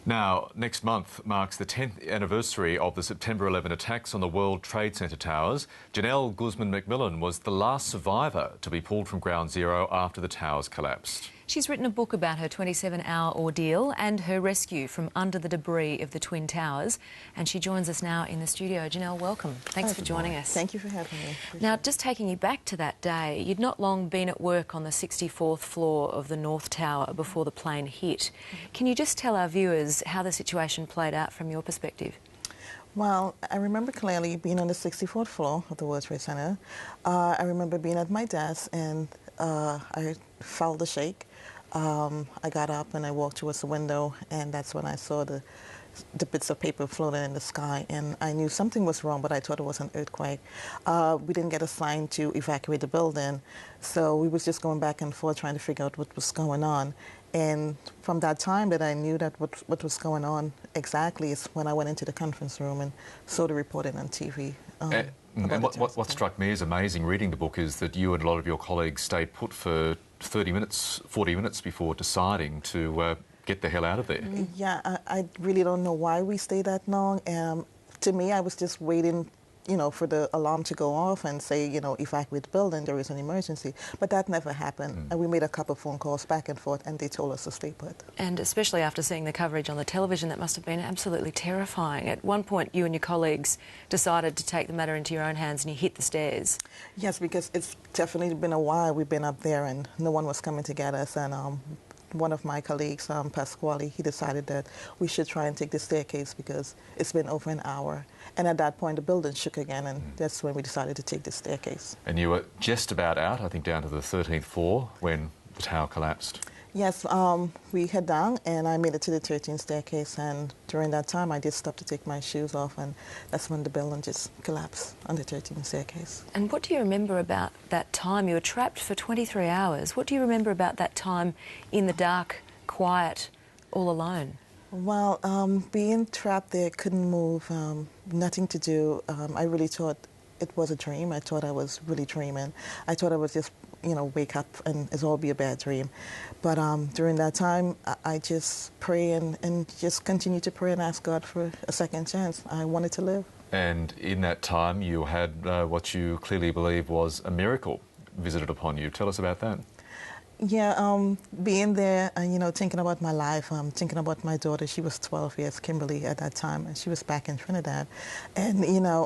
Now, next month marks the 10th anniversary of the September 11 attacks on the World Trade Center towers. Genelle Guzman-McMillan was the last survivor to be pulled from ground zero after the towers collapsed. She's written a book about her 27-hour ordeal and her rescue from under the debris of the Twin Towers. And she joins us now in the studio. Genelle, welcome. Thanks for joining us. Thank you for having me. Now, just taking you back to that day, you'd not long been at work on the 64th floor of the North Tower before the plane hit. Can you just tell our viewers how the situation played out from your perspective? Well, I remember clearly being on the 64th floor of the World Trade Center. I remember being at my desk and I felt the shake. I got up and I walked towards the window, and that's when I saw the bits of paper floating in the sky, and I knew something was wrong, but I thought it was an earthquake. We didn't get assigned to evacuate the building, so we was just going back and forth trying to figure out what was going on. And from that time that I knew that what was going on exactly is when I went into the conference room and saw the reporting on TV. And what struck me as amazing reading the book is that you and a lot of your colleagues stayed put for 30 minutes, 40 minutes before deciding to get the hell out of there. Yeah, I really don't know why we stayed that long. To me, I was just waiting, you know, for the alarm to go off and say, you know, evacuate the building, there is an emergency. But that never happened. And we made a couple of phone calls back and forth, and they told us to stay put. And especially after seeing the coverage on the television, that must have been absolutely terrifying. At one point, you and your colleagues decided to take the matter into your own hands and you hit the stairs. Yes, because it's definitely been a while we've been up there and no one was coming to get us. And one of my colleagues, Pasquale, he decided that we should try and take the staircase because it's been over an hour. And at that point, the building shook again, and that's when we decided to take the staircase. And you were just about out, I think, down to the 13th floor when the tower collapsed. Yes, we head down, and I made it to the 13th staircase, and during that time, I did stop to take my shoes off, and that's when the building just collapsed on the 13th staircase. And what do you remember about that time? You were trapped for 23 hours. What do you remember about that time in the dark, quiet, all alone? Well, being trapped there, couldn't move, nothing to do. I really thought it was a dream. I thought I was really dreaming. I thought I was just, you know, wake up and it's all be a bad dream. But during that time, I just pray and just continue to pray and ask God for a second chance. I wanted to live. And in that time, you had what you clearly believe was a miracle visited upon you. Tell us about that. Yeah, being there and, you know, thinking about my life, thinking about my daughter. She was 12 years, Kimberly, at that time, and she was back in Trinidad. And, you know,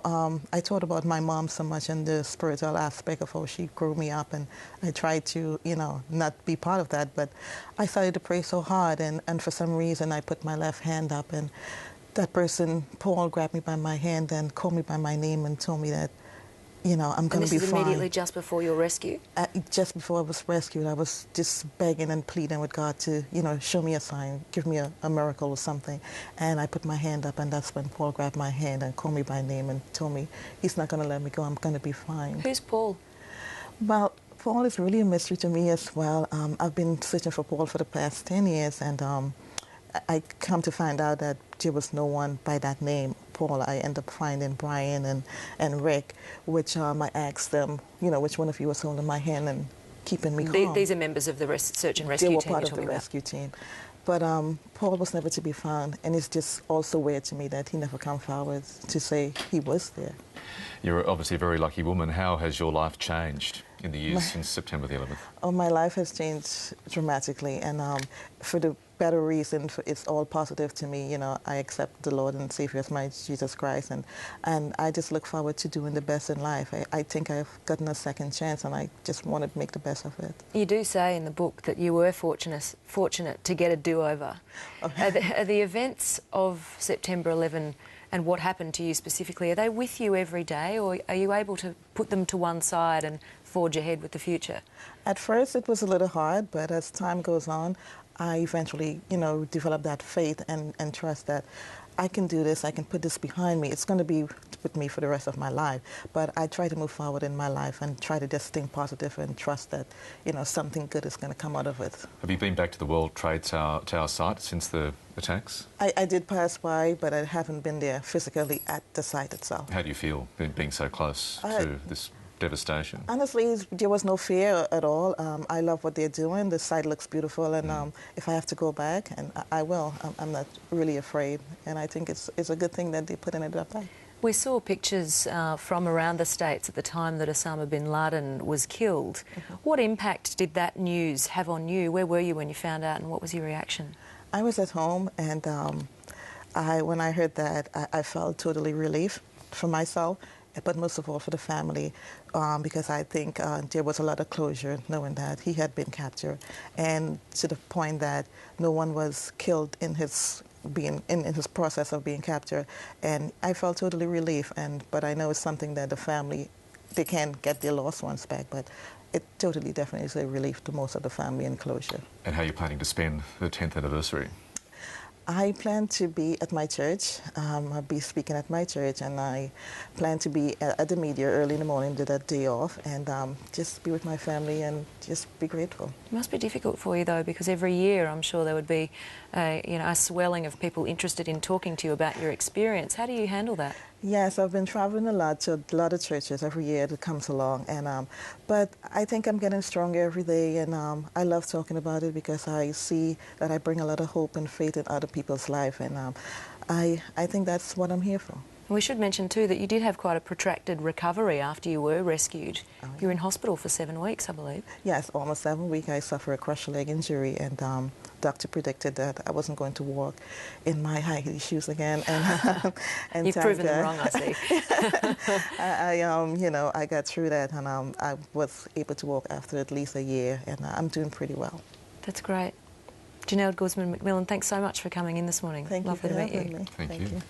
I thought about my mom so much and the spiritual aspect of how she grew me up, and I tried to, you know, not be part of that, but I started to pray so hard, and for some reason I put my left hand up, and that person, Paul, grabbed me by my hand and called me by my name and told me that, you know, I'm going to be fine. And this is immediately just before your rescue? Just before I was rescued, I was just begging and pleading with God to, you know, show me a sign, give me a miracle or something. And I put my hand up, and that's when Paul grabbed my hand and called me by name and told me he's not going to let me go, I'm going to be fine. Who's Paul? Well, Paul is really a mystery to me as well. I've been searching for Paul for the past 10 years, and I come to find out that there was no one by that name, Paul. I end up finding Brian and Rick, which I asked them, you know, which one of you was holding my hand and keeping me calm. These are members of the search and rescue team. They were part of the rescue team. But Paul was never to be found, and it's just also weird to me that he never come forward to say he was there. You're obviously a very lucky woman. How has your life changed in the years since September the 11th? Oh, my life has changed dramatically, and for the better reason. It's all positive to me. You know, I accept the Lord and Savior as my Jesus Christ, and I just look forward to doing the best in life. I think I've gotten a second chance, and I just want to make the best of it. You do say in the book that you were fortunate to get a do-over. Are the events of September 11 and what happened to you specifically, are they with you every day, or are you able to put them to one side and forge ahead with the future? At first it was a little hard, but as time goes on, I eventually, you know, developed that faith and trust that I can do this, I can put this behind me. It's going to be with me for the rest of my life. But I try to move forward in my life and try to just think positive and trust that, you know, something good is going to come out of it. Have you been back to the World Trade Tower site since the attacks? I did pass by, but I haven't been there physically at the site itself. How do you feel being so close to this devastation? Honestly, there was no fear at all. I love what they're doing. The site looks beautiful, and if I have to go back, and I will, I'm not really afraid. And I think it's a good thing that they put it back. We saw pictures from around the States at the time that Osama bin Laden was killed. What impact did that news have on you? Where were you when you found out, and what was your reaction? I was at home, and when I heard that, I felt totally relief for myself, but most of all for the family, because I think there was a lot of closure knowing that he had been captured, and to the point that no one was killed in his process of being captured, and I felt totally relief. But I know it's something that the family, they can't get their lost ones back, but it totally definitely is a relief to most of the family and closure. And how are you planning to spend the 10th anniversary? I plan to be at my church. I'll be speaking at my church, and I plan to be at the media early in the morning, do that day off, and just be with my family and just be grateful. It must be difficult for you, though, because every year I'm sure there would be a swelling of people interested in talking to you about your experience. How do you handle that? Yes, I've been traveling a lot to a lot of churches every year that comes along, and but I think I'm getting stronger every day, and I love talking about it because I see that I bring a lot of hope and faith in other people's life, and I think that's what I'm here for. We should mention too that you did have quite a protracted recovery after you were rescued. Oh, yeah. You were in hospital for 7 weeks, I believe. Yes, almost 7 weeks. I suffered a crushed leg injury, and doctor predicted that I wasn't going to walk in my high heel shoes again. And You've proven them wrong, I see. I got through that, and I was able to walk after at least a year, and I'm doing pretty well. That's great. Genelle Guzman-McMillan, thanks so much for coming in this morning. Thank Lovely you for to meet having you. me. Thank you.